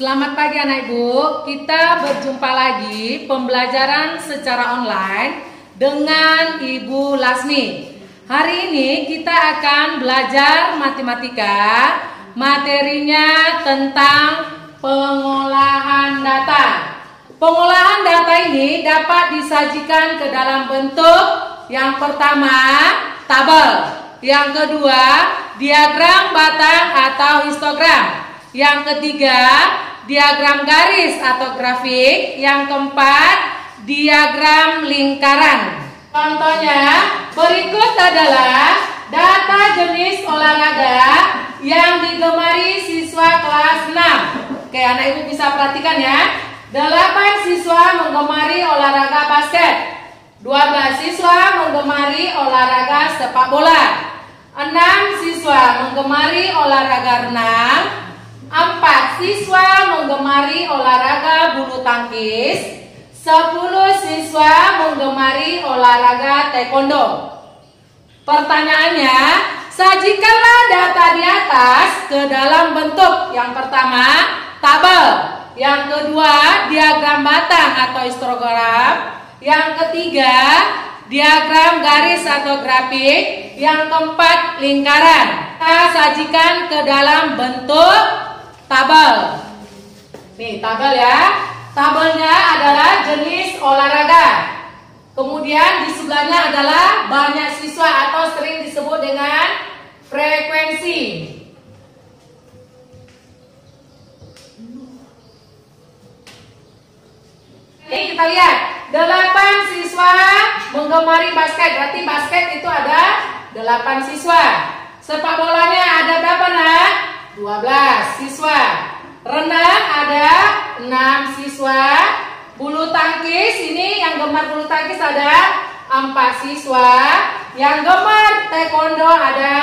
Selamat pagi anak ibu, kita berjumpa lagi pembelajaran secara online dengan Ibu Lasmi. Hari ini kita akan belajar matematika, materinya tentang pengolahan data. Pengolahan data ini dapat disajikan ke dalam bentuk yang pertama, tabel, yang kedua, diagram batang atau histogram, yang ketiga, diagram garis atau grafik, yang keempat, diagram lingkaran. Contohnya, berikut adalah data jenis olahraga yang digemari siswa kelas 6. Oke, anak ibu bisa perhatikan ya. 8 siswa menggemari olahraga basket, 12 siswa menggemari olahraga sepak bola, 6 siswa menggemari olahraga renang, 4 siswa menggemari olahraga bulu tangkis, 10 siswa menggemari olahraga taekwondo. Pertanyaannya, sajikanlah data di atas ke dalam bentuk yang pertama, tabel, yang kedua, diagram batang atau histogram, yang ketiga, diagram garis atau grafik, yang keempat, lingkaran. Kita sajikan ke dalam bentuk tabel. Nih, tabel ya. Tabelnya adalah jenis olahraga. Kemudian di sebelahnya adalah banyak siswa atau sering disebut dengan frekuensi. Ini kita lihat, 8 siswa menggemari basket. Berarti basket itu ada 8 siswa. Sepak bolanya ada berapa nak? 12 siswa. Renang ada 6 siswa. Bulu tangkis, ini yang gemar bulu tangkis ada 4 siswa. Yang gemar taekwondo ada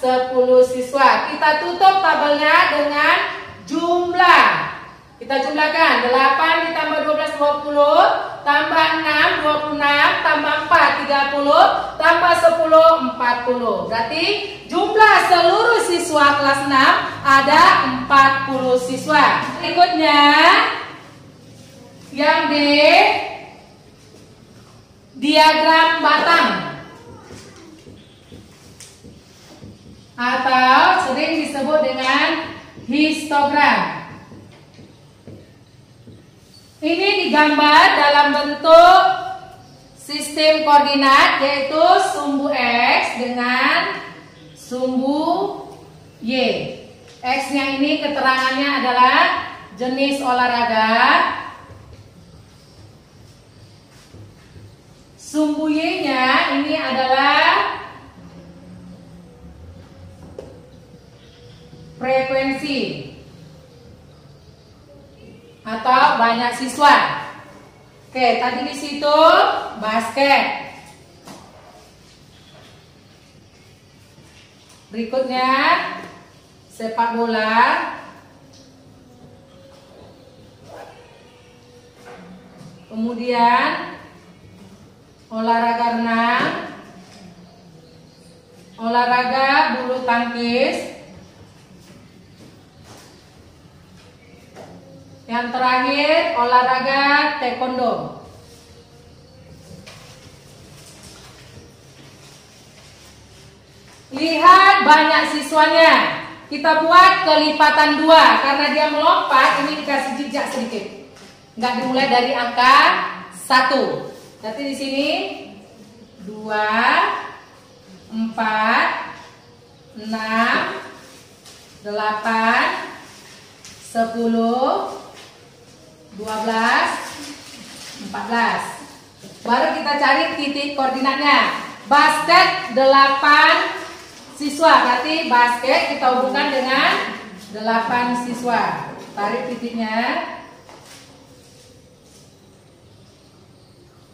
10 siswa. Kita tutup tabelnya dengan jumlah. Kita jumlahkan, 8 ditambah 12 20, tambah 6 26, tambah 4 30, tambah 10 40. Berarti jumlah seluruh siswa kelas 6 ada 40 siswa. Berikutnya yang D, diagram batang atau sering disebut dengan histogram. Ini digambar dalam bentuk sistem koordinat, yaitu sumbu X dengan sumbu Y. X-nya ini keterangannya adalah jenis olahraga. Sumbu Y-nya ini adalah frekuensi atau banyak siswa. Oke, tadi di situ basket. Berikutnya sepak bola. Kemudian olahraga renang, olahraga bulu tangkis. Yang terakhir, olahraga taekwondo. Lihat banyak siswanya. Kita buat kelipatan 2 karena dia melompat, ini dikasih jejak sedikit. Nggak dimulai dari angka 1. Berarti di sini 2 4 6 8 10 12, 14. Baru kita cari titik koordinatnya. Basket 8 siswa. Berarti basket kita hubungkan dengan 8 siswa. Tarik titiknya.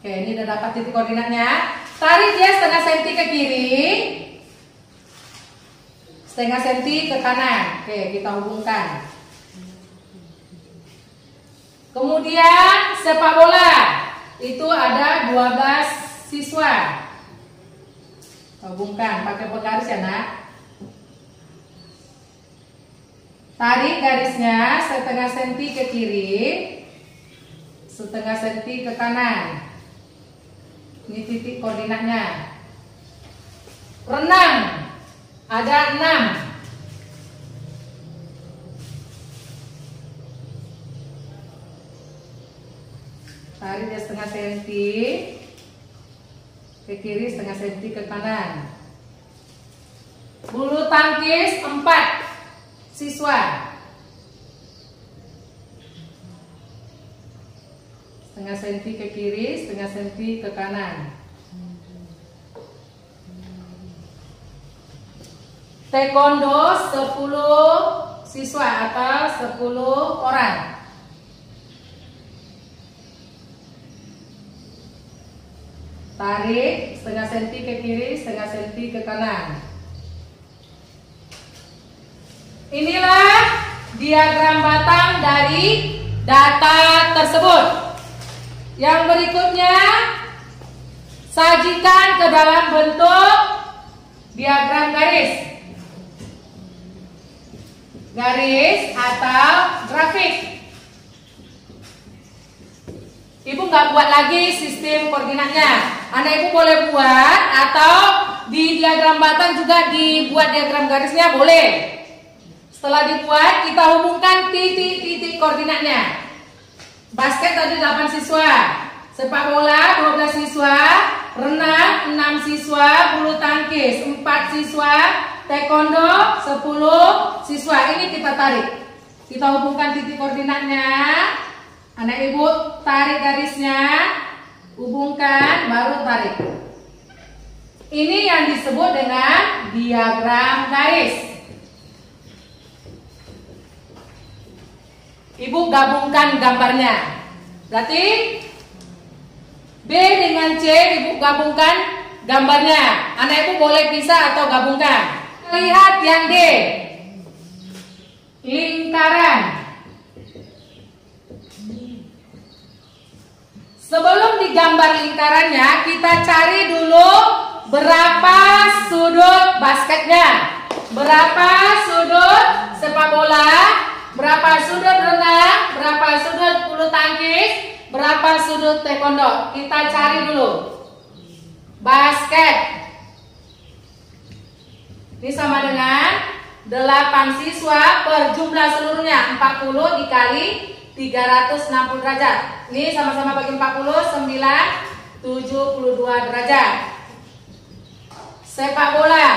Oke, ini udah dapat titik koordinatnya. Tarik dia setengah senti ke kiri, setengah senti ke kanan. Oke, kita hubungkan. Kemudian sepak bola itu ada 12 siswa. Hubungkan pakai penggaris ya nak. Tarik garisnya setengah senti ke kiri, setengah senti ke kanan. Ini titik koordinatnya. Renang ada 6. Tarik dia setengah senti ke kiri, setengah senti ke kanan. Bulu tangkis 4 siswa. Setengah senti ke kiri, setengah senti ke kanan. Taekwondo 10 siswa atau 10 orang. Tarik setengah senti ke kiri, setengah senti ke kanan. Inilah diagram batang dari data tersebut. Yang berikutnya, sajikan ke dalam bentuk diagram garis. Garis atau grafik. Ibu nggak buat lagi sistem koordinatnya. Anak ibu boleh buat, atau di diagram batang juga dibuat diagram garisnya boleh. Setelah dibuat, kita hubungkan titik-titik koordinatnya. Basket tadi 8 siswa, sepak bola 12 siswa, renang 6 siswa, bulu tangkis 4 siswa, taekwondo 10 siswa. Ini kita tarik. Kita hubungkan titik koordinatnya. Anak ibu tarik garisnya, hubungkan, baru tarik. Ini yang disebut dengan diagram garis. Ibu gabungkan gambarnya. Berarti B dengan C ibu gabungkan gambarnya. Anak ibu boleh pisah atau gabungkan. Lihat yang D. Lingkaran. Sebelum digambar lingkarannya, kita cari dulu berapa sudut basketnya, berapa sudut sepak bola, berapa sudut renang, berapa sudut bulu tangkis, berapa sudut taekwondo. Kita cari dulu. Basket. Ini sama dengan 8 siswa per jumlah seluruhnya 40 dikali 360 derajat. Ini sama-sama bagi 40, 9, 72 derajat. Sepak bola.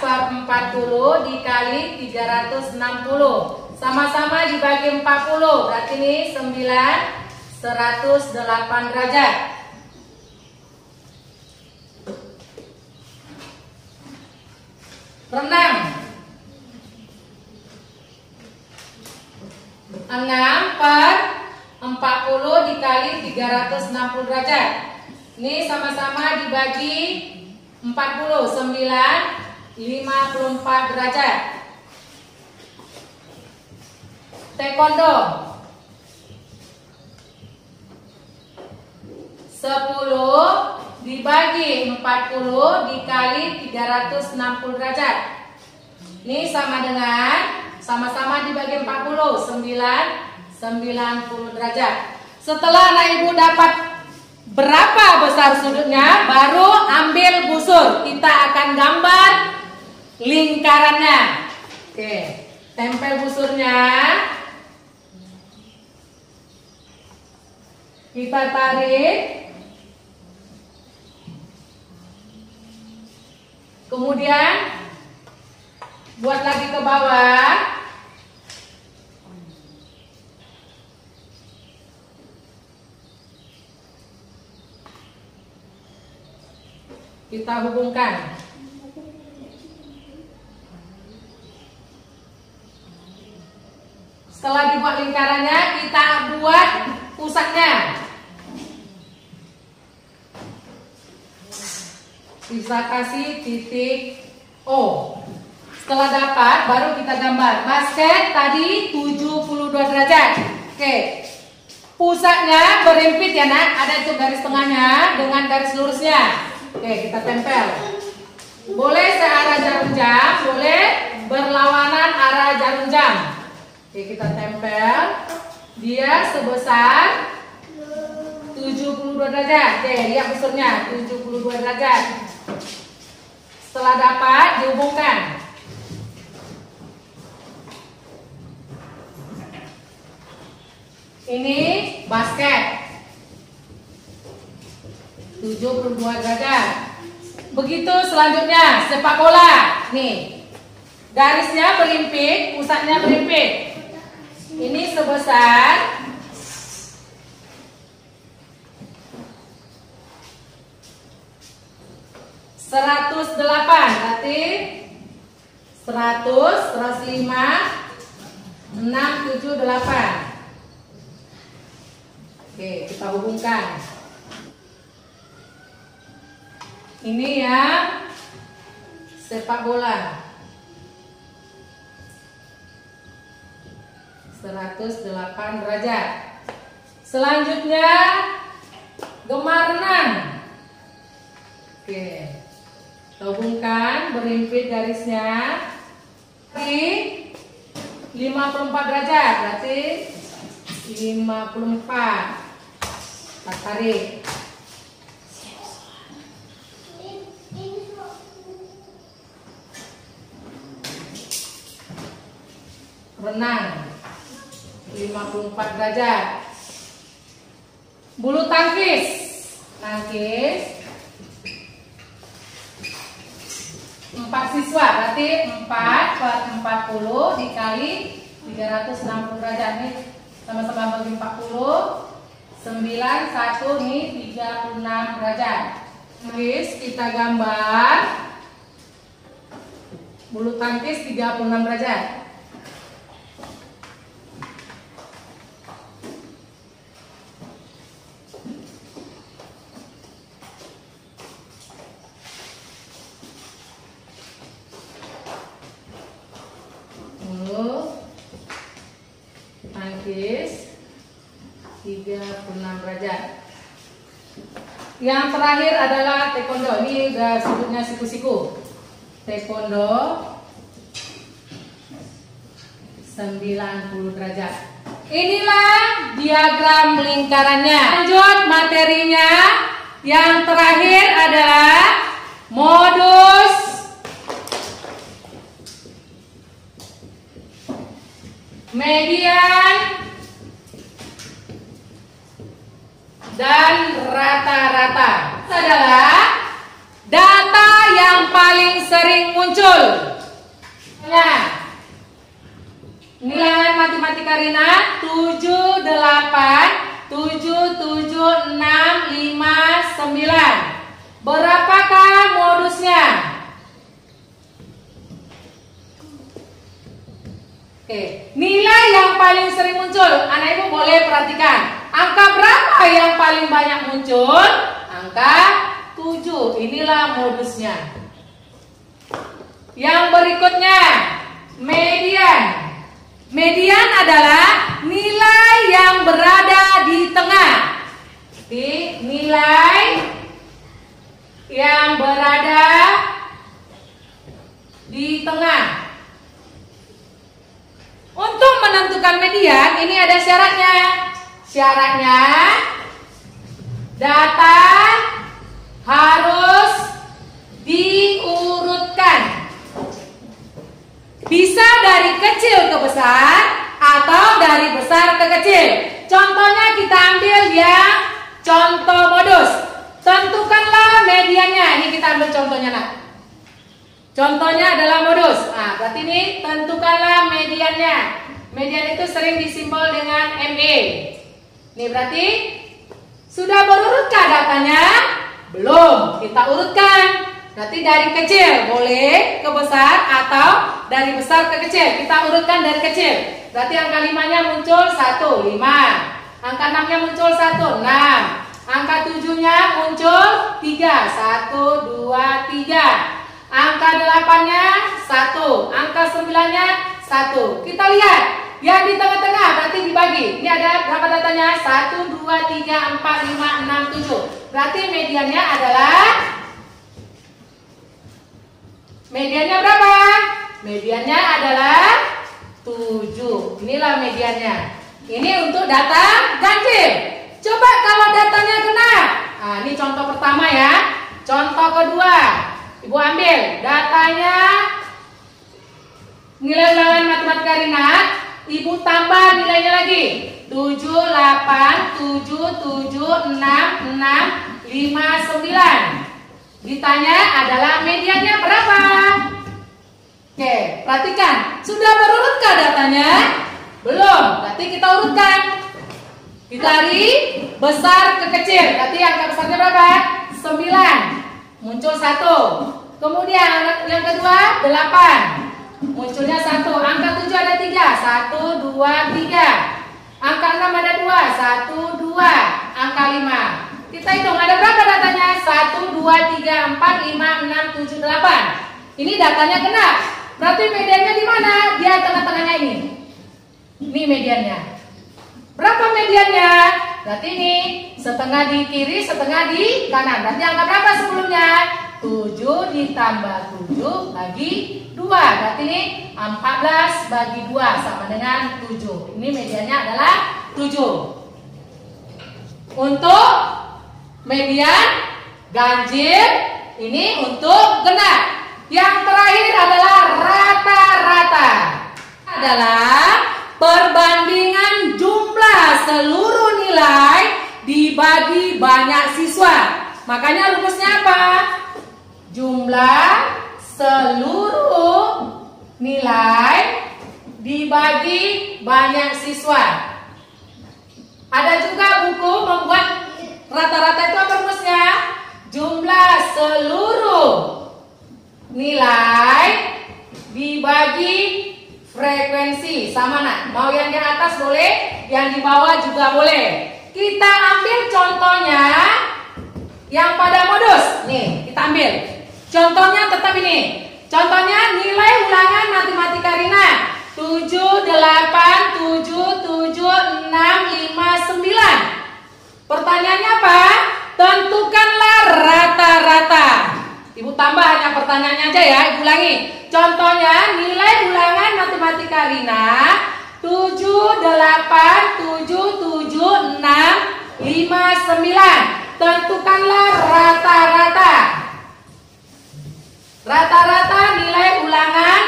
per 40 dikali 360. Sama-sama dibagi 40. Berarti ini 9, 108 derajat. Renang 6 per 40 dikali 360 derajat. Ini sama-sama dibagi 40, 9, 54 derajat. Taekwondo 10 dibagi 40 dikali 360 derajat. Ini sama dengan sama-sama dibagi 40, 90 derajat. Setelah anak ibu dapat berapa besar sudutnya, baru ambil busur. Kita akan gambar lingkarannya. Oke, tempel busurnya. Kita tarik. Kemudian buat lagi ke bawah. Kita hubungkan. Setelah dibuat lingkarannya, kita buat pusatnya. Bisa kasih titik O. Setelah dapat, baru kita gambar. Basket tadi 72 derajat. Oke. Pusatnya berimpit ya nak. Ada itu garis tengahnya dengan garis lurusnya. Oke, kita tempel. Boleh searah jarum jam, boleh berlawanan arah jarum jam. Oke, kita tempel. Dia sebesar 72 derajat. Oke, lihat kusurnya 72 derajat. Setelah dapat, dihubungkan. Ini basket 72 derajat. Begitu selanjutnya sepak bola. Nih, garisnya berimpit, pusatnya berimpit. Ini sebesar 108, berarti 100, 105, 6, 7, 8. Oke, kita hubungkan. Ini yang sepak bola 108 derajat. Selanjutnya gemar renang. Oke, kita hubungkan, berimpit garisnya di 54 derajat, berarti 54. Kita tarik. Renang 54 derajat. Bulu tangkis. Tangkis 4 siswa, berarti 4 per 40 dikali 360 derajat. Nih sama-sama bagi 40. 9, 1, nih 36 derajat. Tangkis kita gambar bulu tangkis 36 derajat. Tangkis 36 derajat. Yang terakhir adalah taekwondo. Ini udah sebutnya siku-siku. Taekwondo 90 derajat. Inilah diagram lingkarannya. Lanjut materinya. Yang terakhir adalah modus median dan rata-rata. Adalah data yang paling sering muncul. Nah, nilai matematika Rina 7, 8, 7, 7, 6, 5, 9. Berapakah modusnya? Oke, nilai yang paling sering muncul, anak ibu boleh perhatikan. Angka berapa yang paling banyak muncul? Angka 7. Inilah modusnya. Yang berikutnya, median. Median adalah nilai yang berada di tengah. Jadi, nilai yang berada di tengah. Untuk menentukan median, ini ada syaratnya. Syaratnya, data harus diurutkan. Bisa dari kecil ke besar atau dari besar ke kecil. Contohnya kita ambil yang contoh modus. Tentukanlah mediannya. Ini kita ambil contohnya, nak. Contohnya adalah modus. Nah, berarti ini tentukanlah mediannya. Median itu sering disimbol dengan ME. Ini berarti sudah berurutkah datanya? Belum. Kita urutkan. Berarti dari kecil boleh ke besar atau dari besar ke kecil. Kita urutkan dari kecil. Berarti angka 5-nya muncul 1, 5. Angka 6-nya muncul 1, 6. Angka 7-nya muncul 3, 1, 2, 3. Angka 8-nya 1, angka 9-nya 1. Kita lihat yang di tengah-tengah berarti dibagi. Ini ada berapa datanya? 1, 2, 3, 4, 5, 6, 7. Berarti mediannya adalah Mediannya berapa? Mediannya adalah 7. Inilah mediannya. Ini untuk data ganjil. Coba kalau datanya genap. Nah, ini contoh pertama ya. Contoh kedua. Ibu ambil datanya nilai ulangan matematika ringan. Ibu tambah nilainya lagi. 7, 8, 7, 7, 6, 6, 5, 9. Ditanya adalah mediannya berapa? Oke, perhatikan. Sudah berurutkah datanya? Belum. Berarti kita urutkan. Dari besar ke kecil. Berarti angka besarnya berapa? 9. Muncul 1. Kemudian yang kedua 8. Munculnya 1. Angka 7 ada 3. 1, 2, 3. Angka 6 ada 2. 1, 2. Angka 5. Kita hitung ada berapa datanya? 1, 2, 3, 4, 5, 6, 7, 8. Ini datanya genap. Berarti mediannya di mana? Dia tengah-tengahnya ini. Ini mediannya. Berapa mediannya? Berarti ini setengah di kiri, setengah di kanan. Berarti angka berapa sebelumnya? 7 ditambah 7 bagi 2. Berarti ini 14 bagi 2 sama dengan 7. Ini mediannya adalah 7. Untuk median ganjil, ini untuk genap. Yang terakhir adalah rata-rata. Adalah perbandingan jumlah seluruh nilai dibagi banyak siswa. Makanya rumusnya apa? Jumlah seluruh nilai dibagi banyak siswa. Ada juga buku membuat rata-rata itu apa rumusnya? Jumlah seluruh nilai dibagi frekuensi. Sama nak, mau yang di atas boleh, yang di bawah juga boleh. Kita ambil contohnya yang pada modus. Nih, kita ambil. Contohnya tetap ini. Contohnya nilai ulangan matematika ringan. 7, 8, 7, 7, 6, 5, 9. Pertanyaannya apa? Tentukanlah rata-rata. Ibu tambah hanya pertanyaannya aja ya, Ibu ulangi. Contohnya nilai ulangan matematika ringan 7, 8, 7, 7, 6, 5, 9. Tentukanlah rata-rata. Rata-rata nilai ulangan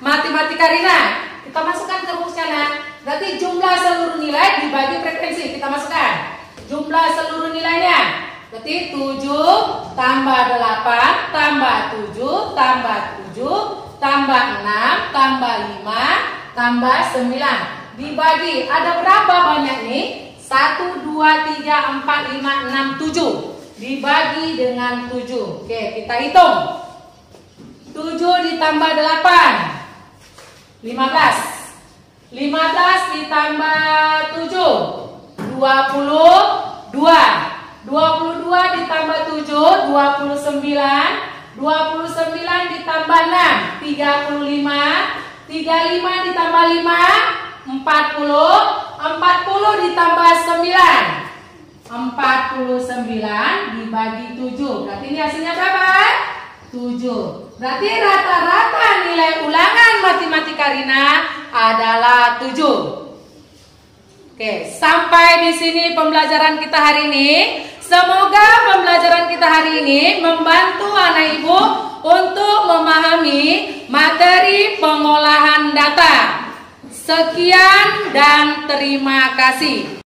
matematika ringan. Kita masukkan ke rumusnya nah. Berarti jumlah seluruh nilai dibagi frekuensi. Kita masukkan jumlah seluruh nilainya. Berarti 7 tambah 8 tambah 7 tambah 7 tambah 6 tambah 5 tambah 9. Dibagi ada berapa banyak nih? 1, 2, 3, 4, 5, 6, 7. Dibagi dengan 7. Oke, kita hitung. 7 ditambah 8 15. 15 ditambah 7 22. 22 ditambah 7 29. 29 ditambah 6 35. 35 ditambah 5 40. 40 ditambah 9 49 dibagi 7. Berarti ini hasilnya berapa? 7. Berarti rata-rata nilai ulangan matematika ringan adalah 7. Oke, sampai di sini pembelajaran kita hari ini. Semoga pembelajaran kita hari ini membantu anak ibu untuk memahami materi pengolahan data. Sekian dan terima kasih.